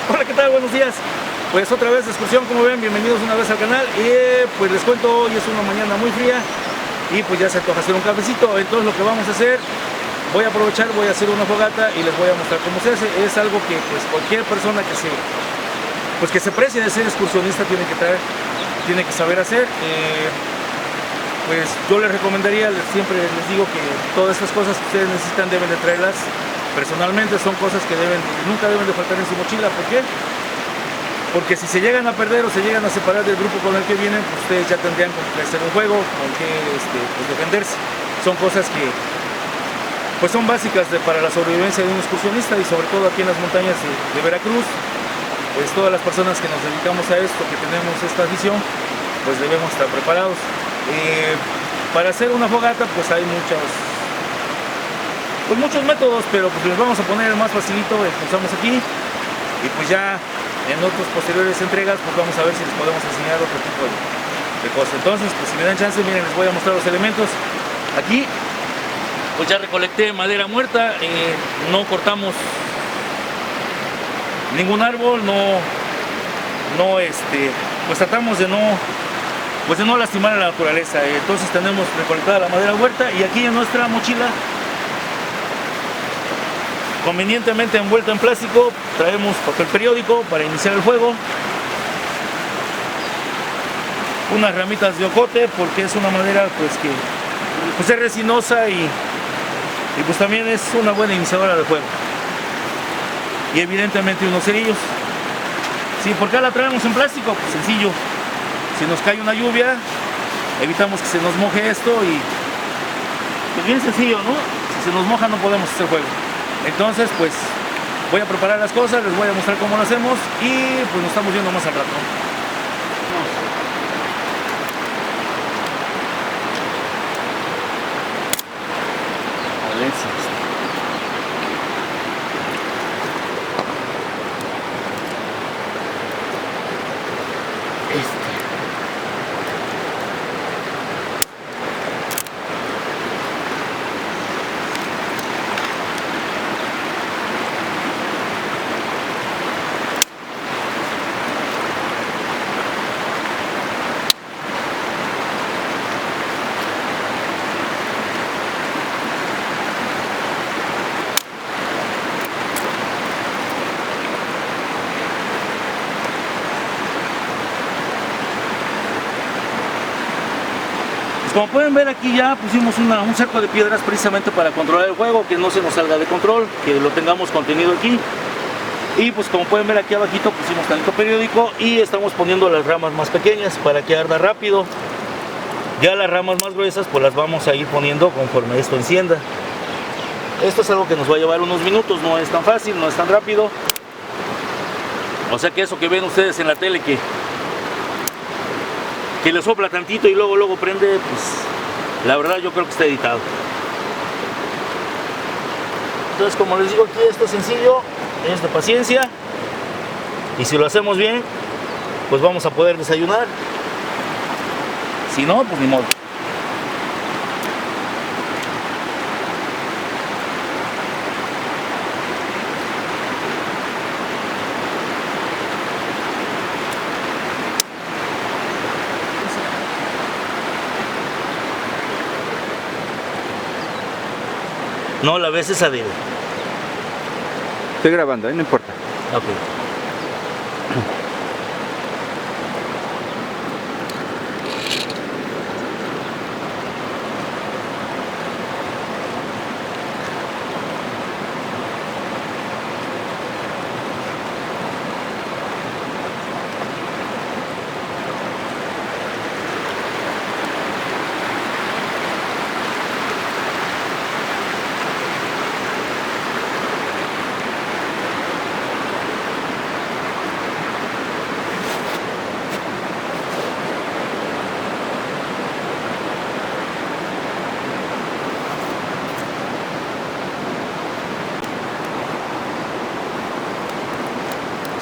Hola, ¿qué tal? Buenos días. Pues otra vez de excursión, como ven, bienvenidos una vez al canal. Y pues les cuento, hoy es una mañana muy fría y pues ya se antoja hacer un cafecito. Entonces lo que vamos a hacer, voy a aprovechar, voy a hacer una fogata y les voy a mostrar cómo se hace. Es algo que pues cualquier persona que se precie de ser excursionista tiene que saber hacer. Pues yo les recomendaría, siempre les digo que todas estas cosas que ustedes necesitan deben de traerlas personalmente. Son cosas que nunca deben de faltar en su mochila. ¿Por qué? Porque si se llegan a perder o se llegan a separar del grupo con el que vienen, pues ustedes ya tendrían que hacer un juego, con que pues defenderse. Son cosas que pues son básicas para la sobrevivencia de un excursionista, y sobre todo aquí en las montañas de Veracruz. Pues todas las personas que nos dedicamos a esto, que tenemos esta afición, pues debemos estar preparados. Para hacer una fogata pues hay muchos métodos, pero pues les vamos a poner el más facilito, el que usamos aquí, y pues ya en otras posteriores entregas pues vamos a ver si les podemos enseñar otro tipo de cosas. Entonces pues si me dan chance, miren, les voy a mostrar los elementos. Aquí pues ya recolecté madera muerta, no cortamos ningún árbol, pues tratamos de no lastimar a la naturaleza. Entonces tenemos recolectada la madera muerta, y aquí en nuestra mochila, convenientemente envuelta en plástico, traemos papel periódico para iniciar el fuego, unas ramitas de ocote porque es una madera pues es resinosa y pues también es una buena iniciadora de fuego, y evidentemente unos cerillos. ¿Sí? ¿Por qué la traemos en plástico? Pues sencillo, si nos cae una lluvia evitamos que se nos moje esto, y pues bien sencillo, ¿no? Si se nos moja no podemos hacer fuego. Entonces pues voy a preparar las cosas, les voy a mostrar cómo lo hacemos, y pues nos estamos viendo más al rato. Como pueden ver, aquí ya pusimos un cerco de piedras precisamente para controlar el fuego, que no se nos salga de control, que lo tengamos contenido aquí. Y pues como pueden ver, aquí abajito pusimos tantito periódico y estamos poniendo las ramas más pequeñas para que arda rápido. Ya las ramas más gruesas pues las vamos a ir poniendo conforme esto encienda. Esto es algo que nos va a llevar unos minutos, no es tan fácil, no es tan rápido. O sea que eso que ven ustedes en la tele que le sopla tantito y luego prende, pues la verdad yo creo que está editado. Entonces, como les digo, aquí esto es sencillo, es de paciencia, y si lo hacemos bien pues vamos a poder desayunar. Si no, pues ni modo. No, la vez es Adel. Estoy grabando, no importa. Ok.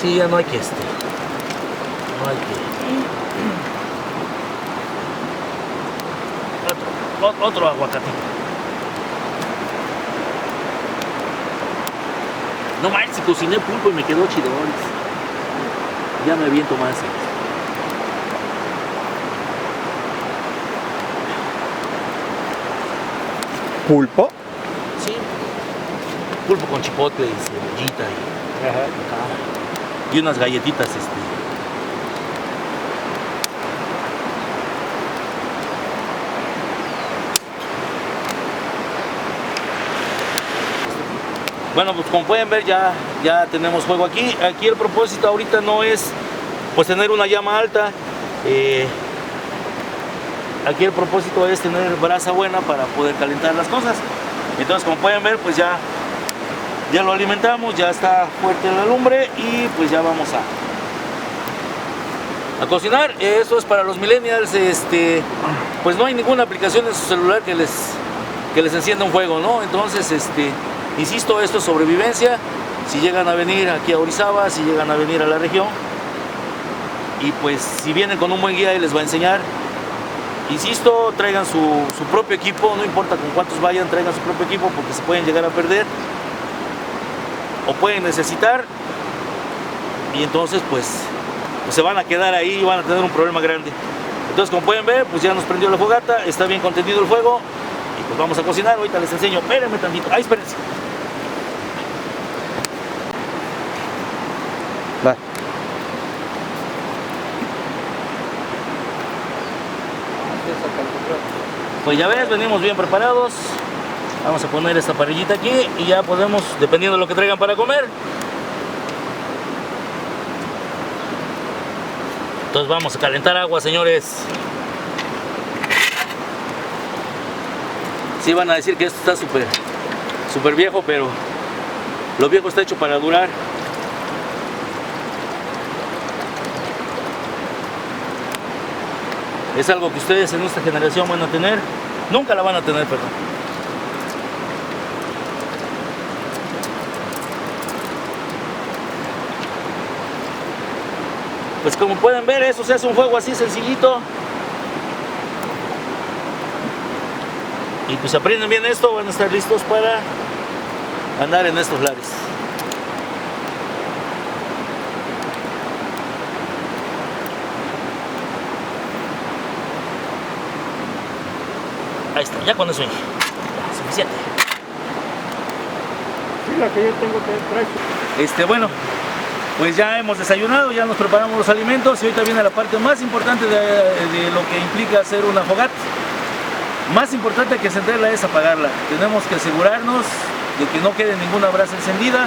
Sí, ya no hay que no hay que otro aguacatito. No manches, cociné pulpo y me quedó chidones. ya me aviento más. ¿Pulpo? Sí, pulpo con chipotle y cebollita y unas galletitas. Bueno, pues como pueden ver ya tenemos fuego aquí. Aquí el propósito ahorita no es pues tener una llama alta. Aquí el propósito es tener brasa buena para poder calentar las cosas. Entonces como pueden ver pues ya lo alimentamos, ya está fuerte la lumbre y pues ya vamos a cocinar. Eso es para los millennials. Pues no hay ninguna aplicación en su celular que les encienda un fuego, ¿no? Entonces insisto, esto es sobrevivencia. Si llegan a venir aquí a Orizaba, si llegan a venir a la región, y pues si vienen con un buen guía y les va a enseñar, insisto, traigan su propio equipo, no importa con cuántos vayan, traigan su propio equipo porque se pueden llegar a perder o pueden necesitar, y entonces pues se van a quedar ahí y van a tener un problema grande. Entonces como pueden ver, pues ya nos prendió la fogata, está bien contenido el fuego y pues vamos a cocinar. Ahorita les enseño, espérenme tantito, ahí espérense. Va. Pues ya ves, venimos bien preparados. Vamos a poner esta parrillita aquí y ya podemos, dependiendo de lo que traigan para comer. Entonces vamos a calentar agua, señores. Sí van a decir que esto está súper viejo, pero lo viejo está hecho para durar. Es algo que ustedes en esta generación van a tener, nunca la van a tener, perdón. Pues como pueden ver, eso se hace un fuego así sencillito. Y pues aprenden bien esto, van a estar listos para andar en estos lares. Ahí está, ya con eso ya, suficiente. Sí, la que yo tengo que traer. Bueno, pues ya hemos desayunado, ya nos preparamos los alimentos y ahorita viene la parte más importante de lo que implica hacer una fogata. Más importante que encenderla es apagarla. Tenemos que asegurarnos de que no quede ninguna brasa encendida.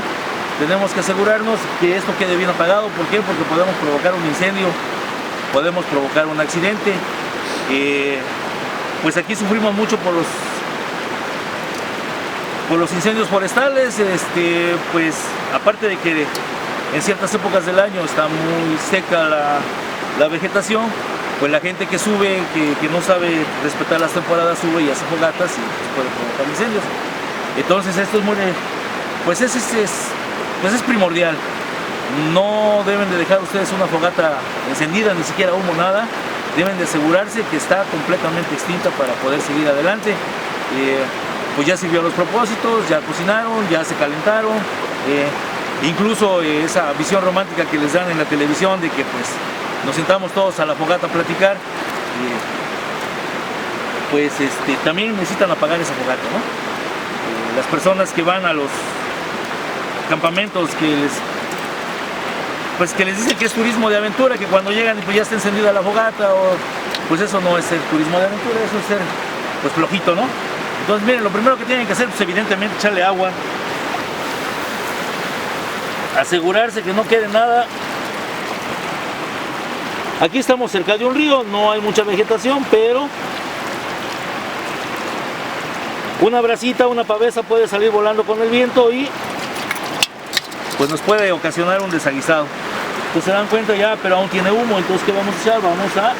Tenemos que asegurarnos que esto quede bien apagado. ¿Por qué? Porque podemos provocar un incendio, podemos provocar un accidente. Pues aquí sufrimos mucho por los incendios forestales. Pues aparte de que en ciertas épocas del año está muy seca la vegetación, pues la gente que sube, que no sabe respetar las temporadas, sube y hace fogatas y pues puede provocar incendios. Entonces esto es muy, pues es primordial. No deben de dejar ustedes una fogata encendida, ni siquiera humo, nada. Deben de asegurarse que está completamente extinta para poder seguir adelante. Pues ya sirvió a los propósitos, ya cocinaron, ya se calentaron. Incluso esa visión romántica que les dan en la televisión de que pues nos sentamos todos a la fogata a platicar, pues también necesitan apagar esa fogata, ¿no? Las personas que van a los campamentos que les dicen que es turismo de aventura, que cuando llegan pues ya está encendida la fogata, pues eso no es ser turismo de aventura, eso es ser pues flojito, ¿no? Entonces miren, lo primero que tienen que hacer pues evidentemente echarle agua, asegurarse que no quede nada. Aquí estamos cerca de un río, no hay mucha vegetación, pero una brasita, una pavesa puede salir volando con el viento y pues nos puede ocasionar un desaguisado. Pues se dan cuenta ya, pero aún tiene humo. Entonces ¿qué vamos a echar? Vamos a,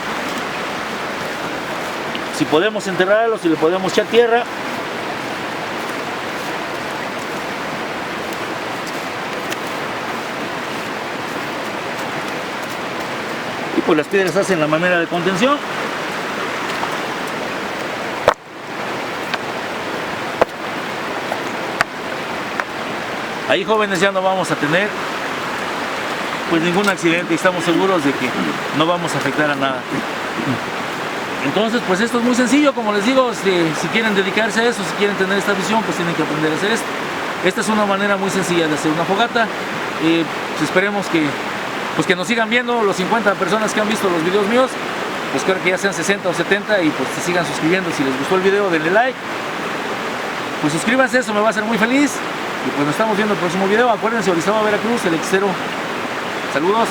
si podemos enterrarlo, si le podemos echar tierra, y pues las piedras hacen la manera de contención. Ahí, jóvenes, ya no vamos a tener pues ningún accidente y estamos seguros de que no vamos a afectar a nada. Entonces, pues esto es muy sencillo, como les digo, si quieren dedicarse a eso, si quieren tener esta visión, pues tienen que aprender a hacer esto. Esta es una manera muy sencilla de hacer una fogata. Pues esperemos que nos sigan viendo, los 50 personas que han visto los videos míos, pues creo que ya sean 60 o 70 y pues se sigan suscribiendo. Si les gustó el video, denle like, pues suscríbanse, eso me va a hacer muy feliz. Y pues nos estamos viendo en el próximo video. Acuérdense, Orizaba, Veracruz, el hechicero. Saludos.